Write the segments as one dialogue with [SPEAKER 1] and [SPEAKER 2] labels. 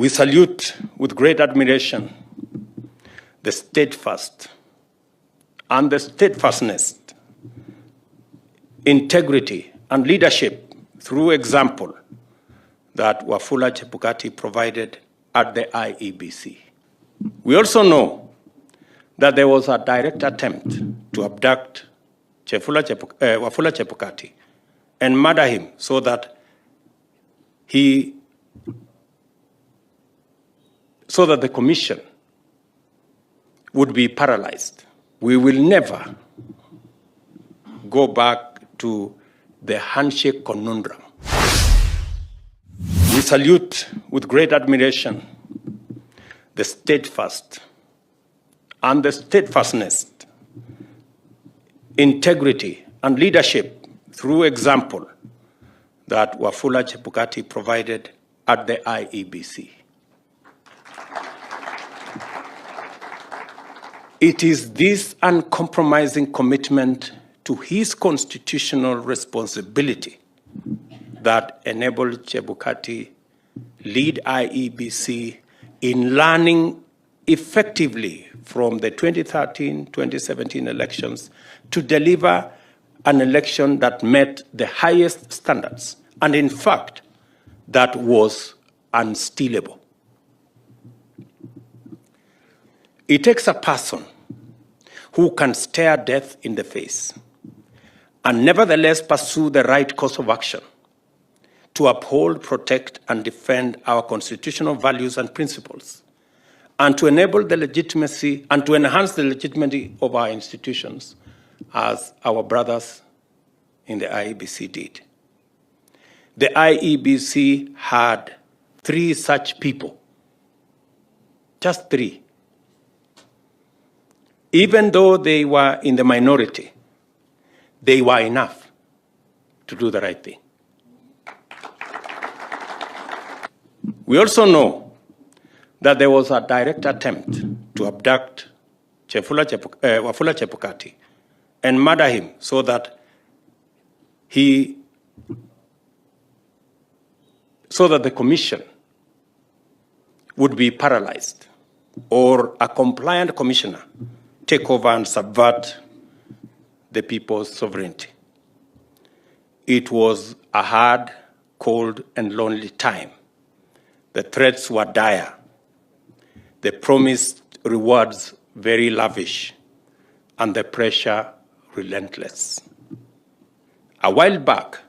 [SPEAKER 1] We salute with great admiration the steadfast and the steadfastness, integrity and leadership through example that WaFula Chebukati provided at the IEBC. We also know that there was a direct attempt to abduct WaFula Chebukati and murder him so that the commission would be paralyzed. We will never go back to the handshake conundrum. We salute with great admiration the steadfast and the steadfastness, integrity and leadership through example that WaFula Chebukati provided at the IEBC. It is this uncompromising commitment to his constitutional responsibility that enabled Chebukati lead IEBC in learning effectively from the 2013-2017 elections to deliver an election that met the highest standards, and in fact, that was unstealable. It takes a person who can stare death in the face and nevertheless pursue the right course of action to uphold, protect, and defend our constitutional values and principles, and to enable the legitimacy and to enhance the legitimacy of our institutions, as our brothers in the IEBC did. The IEBC had 3 such people, just 3. Even though they were in the minority, they were enough to do the right thing. We also know that there was a direct attempt to abduct WaFula Chebukati and murder him so that the commission would be paralyzed, or a compliant commissioner take over and subvert the people's sovereignty. It was a hard, cold, and lonely time. The threats were dire. The promised rewards very lavish, and the pressure relentless. A while back,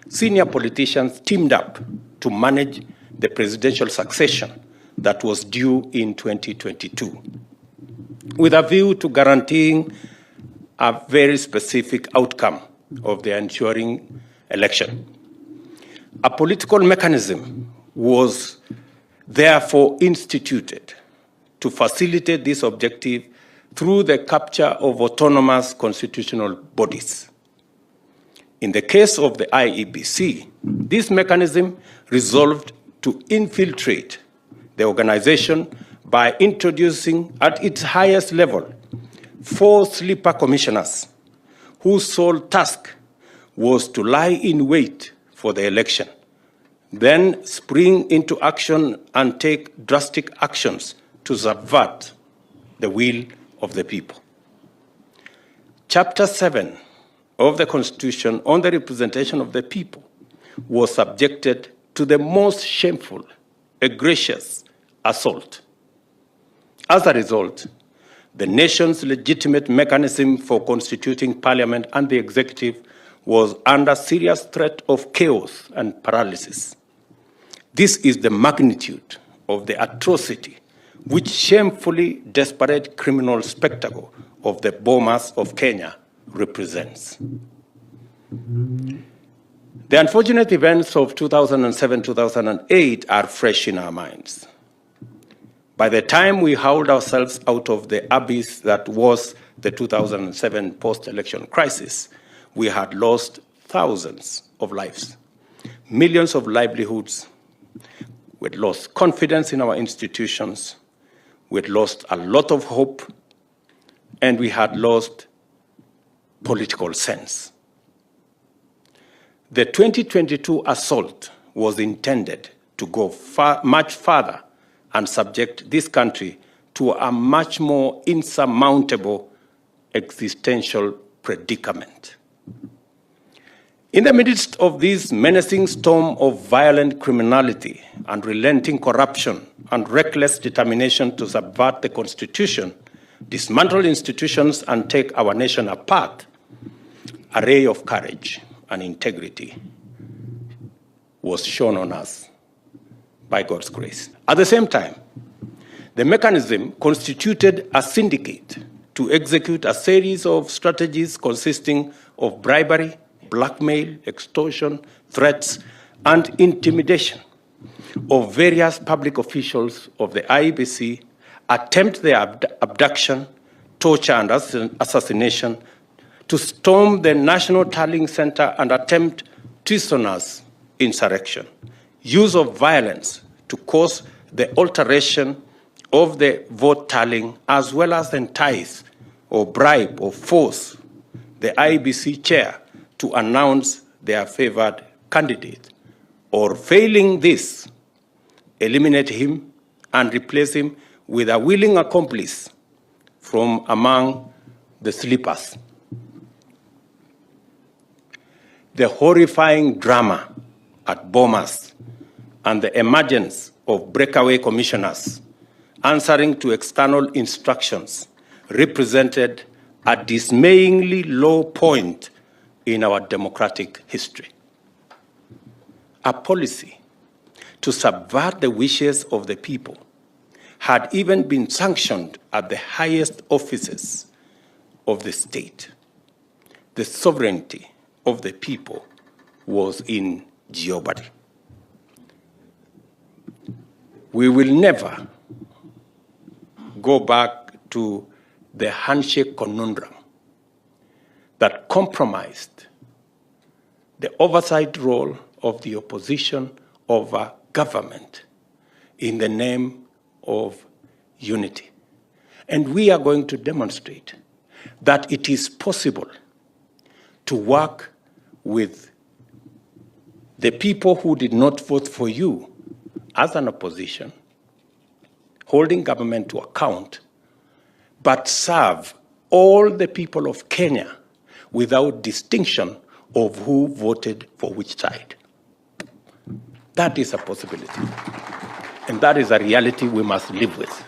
[SPEAKER 1] senior politicians teamed up to manage the presidential succession that was due in 2022, with a view to guaranteeing a very specific outcome of the ensuing election. A political mechanism was therefore instituted to facilitate this objective through the capture of autonomous constitutional bodies. In the case of the IEBC, this mechanism resolved to infiltrate the organization by introducing at its highest level 4 sleeper commissioners whose sole task was to lie in wait for the election, then spring into action and take drastic actions to subvert the will of the people. Chapter 7 of the Constitution on the representation of the people was subjected to the most shameful, egregious assault. As a result, the nation's legitimate mechanism for constituting parliament and the executive was under serious threat of chaos and paralysis. This is the magnitude of the atrocity which shamefully desperate criminal spectacle of the Bomas of Kenya represents. The unfortunate events of 2007-2008 are fresh in our minds. By the time we hauled ourselves out of the abyss that was the 2007 post-election crisis, we had lost thousands of lives, millions of livelihoods. We had lost confidence in our institutions. We had lost a lot of hope, and we had lost political sense. The 2022 assault was intended to to go much further and subject this country to a much more insurmountable existential predicament. In the midst of this menacing storm of violent criminality, unrelenting corruption, and reckless determination to subvert the Constitution, dismantle institutions, and take our nation apart, a ray of courage and integrity was shown on us by God's grace. At the same time, the mechanism constituted a syndicate to execute a series of strategies consisting of bribery, blackmail, extortion, threats, and intimidation of various public officials of the IEBC, attempt their abduction, torture, and assassination, to storm the National Tallying Center and attempt treasonous insurrection, use of violence to cause the alteration of the vote tallying, as well as entice or bribe or force the IEBC chair to announce their favored candidate, or failing this, eliminate him and replace him with a willing accomplice from among the sleepers. The horrifying drama at Bomas and the emergence of breakaway commissioners answering to external instructions represented a dismayingly low point in our democratic history. A policy to subvert the wishes of the people had even been sanctioned at the highest offices of the state. The sovereignty of the people was in jeopardy. We will never go back to the handshake conundrum that compromised the oversight role of the opposition over government in the name of unity. And we are going to demonstrate that it is possible to work with the people who did not vote for you as an opposition, holding government to account, but serve all the people of Kenya without distinction of who voted for which side. That is a possibility. And that is a reality we must live with.